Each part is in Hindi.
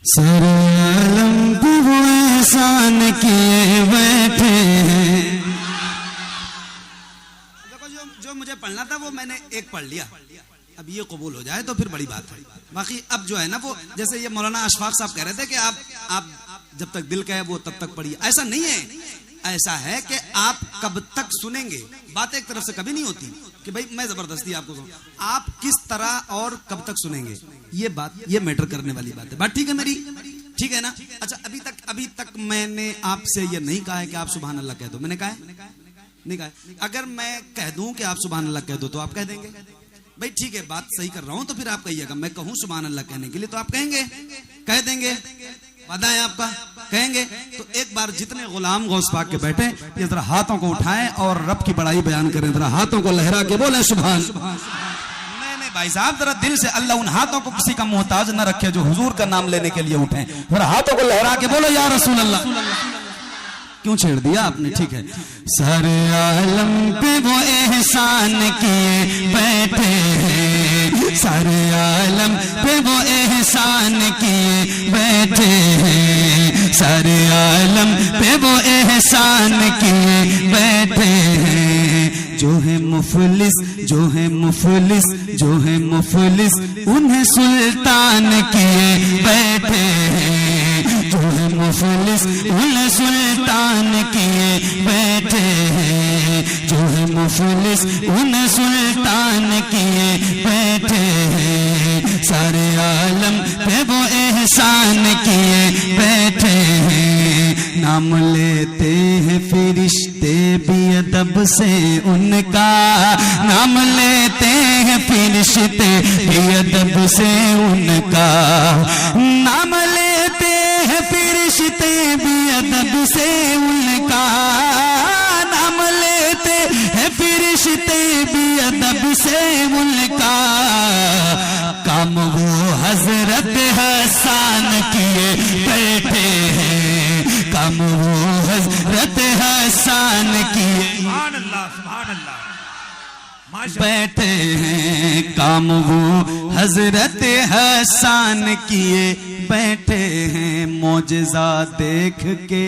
सारे आलम पे वो एहसान किए बैठे हैं। देखो जो मुझे पढ़ना था वो मैंने एक पढ़ लिया, अब ये कबूल हो जाए तो फिर बड़ी बात है। बाकी अब जो है ना वो जैसे ये मौलाना अशफाक साहब कह रहे थे कि आप जब तक दिल कहे वो तब तक पढ़िए, ऐसा नहीं है। ऐसा है कि आप कब तक सुनेंगे, बात एक तरफ से कभी नहीं होती कि भाई मैं जबरदस्ती आपको सुन, आप किस तरह और कब तक सुनेंगे, ये बात ये मैटर करने वाली बात है। बात ठीक है मेरी, ठीक है ना? अच्छा, अभी तक मैंने आपसे ये नहीं कहा है कि आप सुभान अल्लाह कह दो, मैंने कहा है? नहीं कहा है। अगर मैं कह दूं कि आप सुभान अल्लाह कह दो तो आप कह देंगे? भाई ठीक है, बात सही कर रहा हूं तो फिर आप कहिएगा। मैं कहूं सुभान अल्लाह कहने के लिए तो आप कहेंगे, कह देंगे, वादा है आपका, कहेंगे? तो एक बार जितने गुलाम गौस पाक के बैठे ये जरा हाथों को उठाएं और रब की बड़ाई बयान करें, जरा हाथों को लहरा के बोले सुभान। नहीं भाई साहब, जरा दिल से, अल्लाह उन हाथों को किसी का मोहताज न रखे जो हुजूर का नाम लेने के लिए उठे, जरा हाथों को लहरा के बोलो या रसूल अल्लाह। क्यों छेड़ दिया आपने? ठीक है। सारे आलम पे वो एहसान किए बैठे हैं, सारे आलम पे वो एहसान किए बैठे हैं, सारे आलम पे वो एहसान किए बैठे हैं। जो है मुफलिस, जो है मुफलिस, जो है मुफलिस, उन्हें सुल्तान किए बैठे हैं, जो है मुफलिस उन्हें सुल्तान किए बैठे हैं, जो है मुफलिस उन्हें सुल्तान किए बैठे हैं। सारे आलम पे वो एहसान किए बैठे हैं। नाम लेते हैं फरिश्ते भी अदब से उनका, नाम लेते हैं फरिश्ते भी अदब से उनका, नाम लेते हैं फरिश्ते भी अदब से उनका, नाम लेते हैं फरिश्ते भी अदब से उनका। काम वो हजरत हसन किए बैठे हैं, काम वो हजरत हसन किए बैठे हैं, काम वो हजरत हसन किए बैठे हैं। मौजज़ा देख के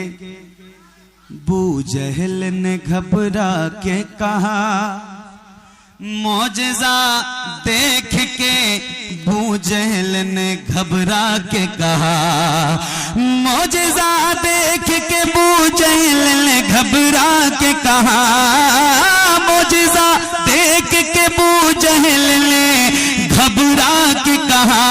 बू जहल ने घबरा के कहा, मौजज़ा देख के बू जहल ने घबरा के कहा, मौजज़ा देख के बू जहल ने घबरा के कहा, मौजज़ा देख के बू जहल ने घबरा के कहा।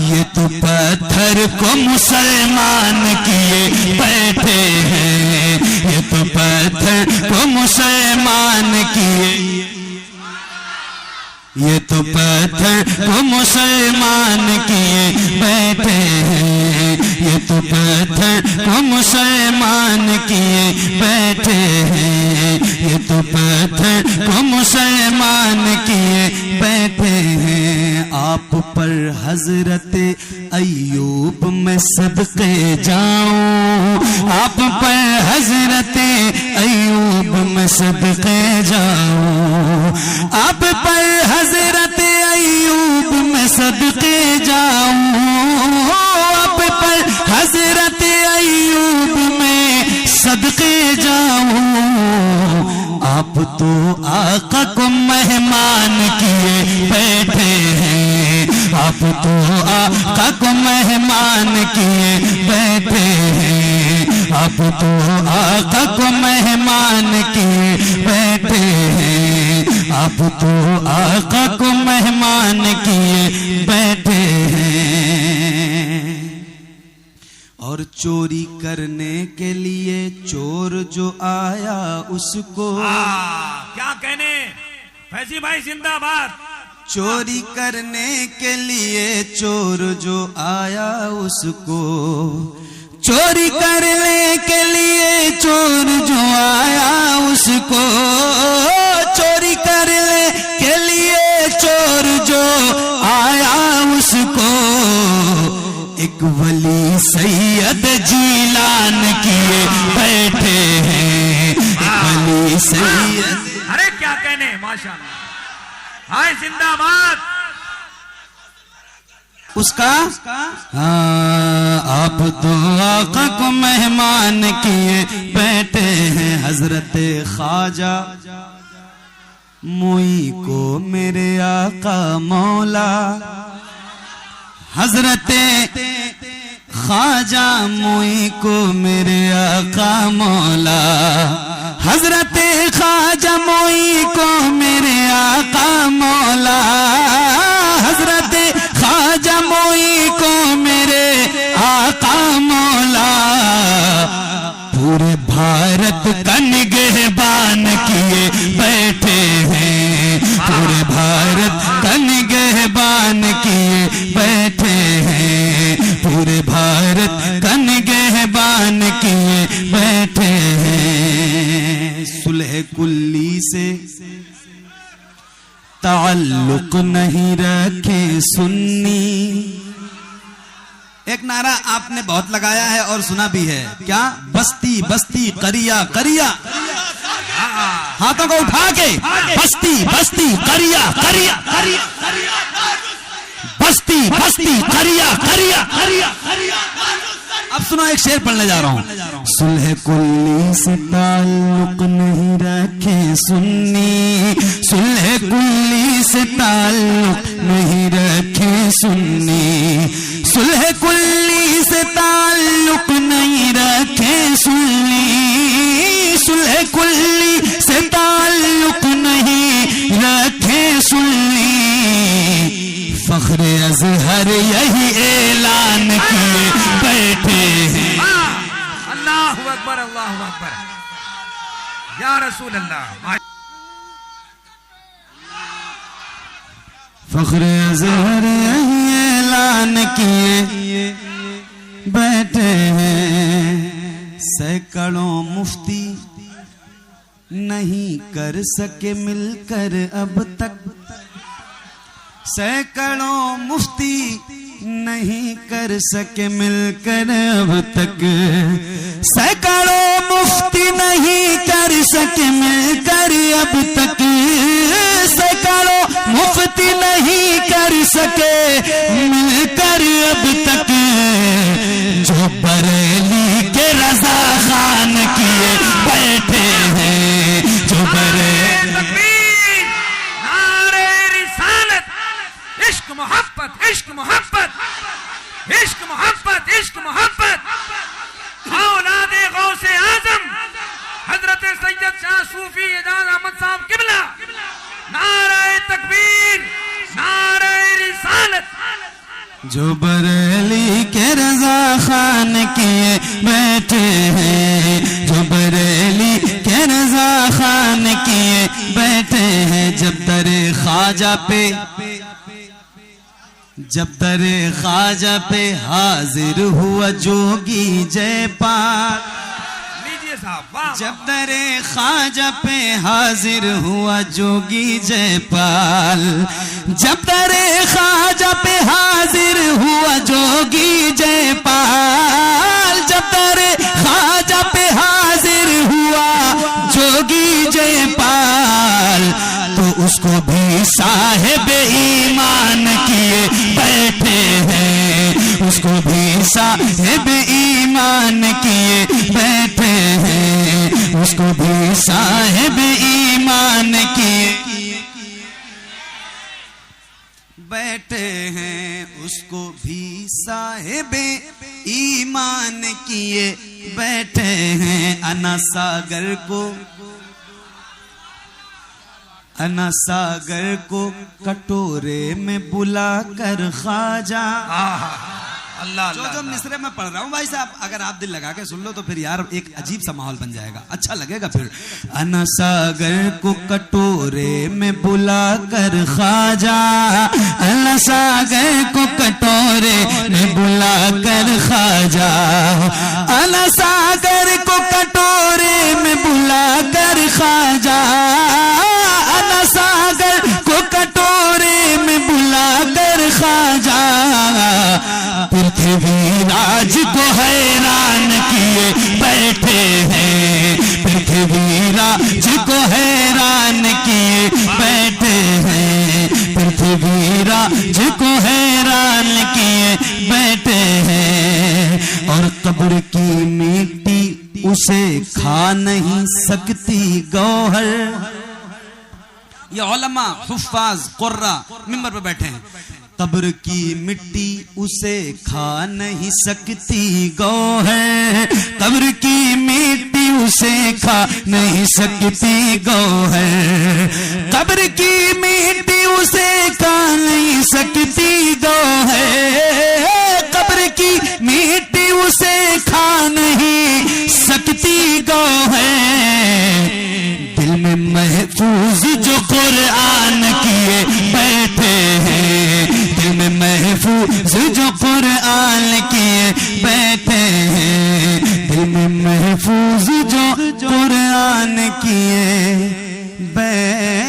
ये तो पत्थर को मुसलमान किए बैठे हैं, ये तो पत्थर को मुसलमान किए, ये तो पत्थर को मुसलमान किए बैठे हैं, ये तो पत्थर को मुसलमान किए बैठे हैं, ये तो पत्थर को मुसलमान किए बैठे हैं। आप पर हजरत अय्यूब में सदके जाऊं, आप पर हजरत अय्यूब में सदके जाऊं, आप पर हजरत अय्यूब में सदके जाऊं, आप पर हजरत अय्यूब में सदके जाऊं। आप तो आका को मेहमान किए बैठे हैं, आप तो आका को मेहमान किए बैठे हैं, आप तो आका को मेहमान किए बैठे हैं, आप तो आका को मेहमान किए बैठे हैं। और चोरी करने के लिए चोर जो आया उसको, क्या कहने फैजी भाई जिंदाबाद। चोरी करने के लिए चोर जो आया उसको, चोरी करने के लिए चोर जो आया उसको, चोरी करने के लिए चोर जो आया उसको। एक वली सैयद जीलान किए बैठे हैं, वली सैयद। अरे क्या कहने, माशाअल्लाह, हाय जिंदाबाद। उसका आप तो आका को मेहमान किए बैठे हैं हजरत ख्वाजा, मोई को मेरे आका मौला, हजरत ख्वाजा मोई को मेरे आका मौला, हजरत ख्वाजा मोई को मेरे आका मौला, हजरत ख्वाजा मोई को मेरे आका मौला, पूरे भारत का निगहबान किए बैठे हैं, पूरे भारत का निगहबान किए बैठे हैं, पूरे भारत का निगहबान किए बैठे हैं। सुलह कुल्ली से ताल्लुक नहीं रखे सुन्नी। एक नारा आपने बहुत लगाया है और सुना भी है, क्या? बस्ती बस्ती करिया करिया, हाथों को उठा के, बस्ती बस्ती करिया करिया, बस्ती बस्ती करिया करिया। अब सुनो, एक शेर पढ़ने जा रहा हूं। सुलह कुल्ली से ताल्लुक नहीं रखे सुन्नी, सुलह कुल्ली से ताल्लुक नहीं रखे सुन्नी, सुलह कुल्ली से ताल्लुक नहीं रखे सुन्नी, सुलह कुल्ली से ताल्लुक नहीं रखे सुन्नी, फख्रे अज़हर यही ऐलान किए बैठे हैं। अल्लाहु अकबर, अल्लाहु अकबर, या रसूल अल्लाह। फख्रे अज़हर यही ऐलान किए बैठे हैं। सैकड़ों मुफ्ती नहीं कर सके मिलकर अब तक, सैकड़ों मुफ्ती नहीं कर सके मिलकर अब तक, सैकड़ों मुफ्ती नहीं कर सके मिलकर अब तक, सैकड़ों मुफ्ती नहीं कर सके मिलकर अब तक, जो बरेली के रजा खान किए बैठे हैं, जो बरेली इश्क मोहब्बत, इश्क मोहब्बत, इश्क मोहब्बत, इश्क मोहब्बत, औलादे गौसे आजम हजरत सैयद शाह सूफी एजाज अहमद साहब किबला, नारे तकबीर, नारे रिसालत। जो बरेली के रजा खान किए बैठे हैं, जो बरेली के रजा खान किए बैठे हैं, जब दरे ख्वाजा पे, जब दरे ख्वाजा पे हाजिर हुआ जोगी जयपाल, लीजिए साहब, वाह। जब दरे ख्वाजा पे हाजिर हुआ जोगी जयपाल, जब दरे ख्वाजा पे हाजिर हुआ जोगी जयपाल, जब दरे ख्वाजा पे हाजिर हुआ जोगी जयपाल, तो उसको भी साहिब ईमान किए बैठे हैं, उसको भी साहिब ईमान किए बैठे हैं, उसको भी साहिब ईमान किए बैठे हैं, उसको भी साहिब ईमान किए बैठे हैं। अना सागर को, अना सागर को कटोरे में बुला कर ख्वाजा, अल्लाह जो मिसरे में पढ़ रहा हूँ भाई साहब, अगर आप दिल लगा के सुन लो तो फिर यार एक अजीब सा माहौल बन जाएगा, अच्छा लगेगा फिर। अना सागर को कटोरे में बुला कर ख्वाजा, अना सागर को कटोरे में बुला कर ख्वाजा, अना सागर को कटोरे में बुला कर ख्वाजा, अना सागर को कटोरे में बुला कर ख्वाजा, पृथ्वीराज को हैरान किए बैठे हैं, पृथ्वीराज को हैरान किए बैठे हैं, पृथ्वीराज को हैरान किए कब्र की मिट्टी उसे खा नहीं सकती गौहर। ये उलमा, हुफ्फाज, कुर्रा मिंबर पे बैठे हैं। कब्र की मिट्टी उसे खा नहीं सकती गौहर, कब्र की मिट्टी उसे खा नहीं सकती गौहर, कब्र की मिट्टी उसे खा नहीं सकती गौहर, कब्र की मिट्टी उसे खा नहीं सकती गौहर। दिल में महफूज जो कुरान किए बैठे हैं, दिल में महफूज जो कुरान किए बैठे हैं, दिल में महफूज जो कुरान किए बैठे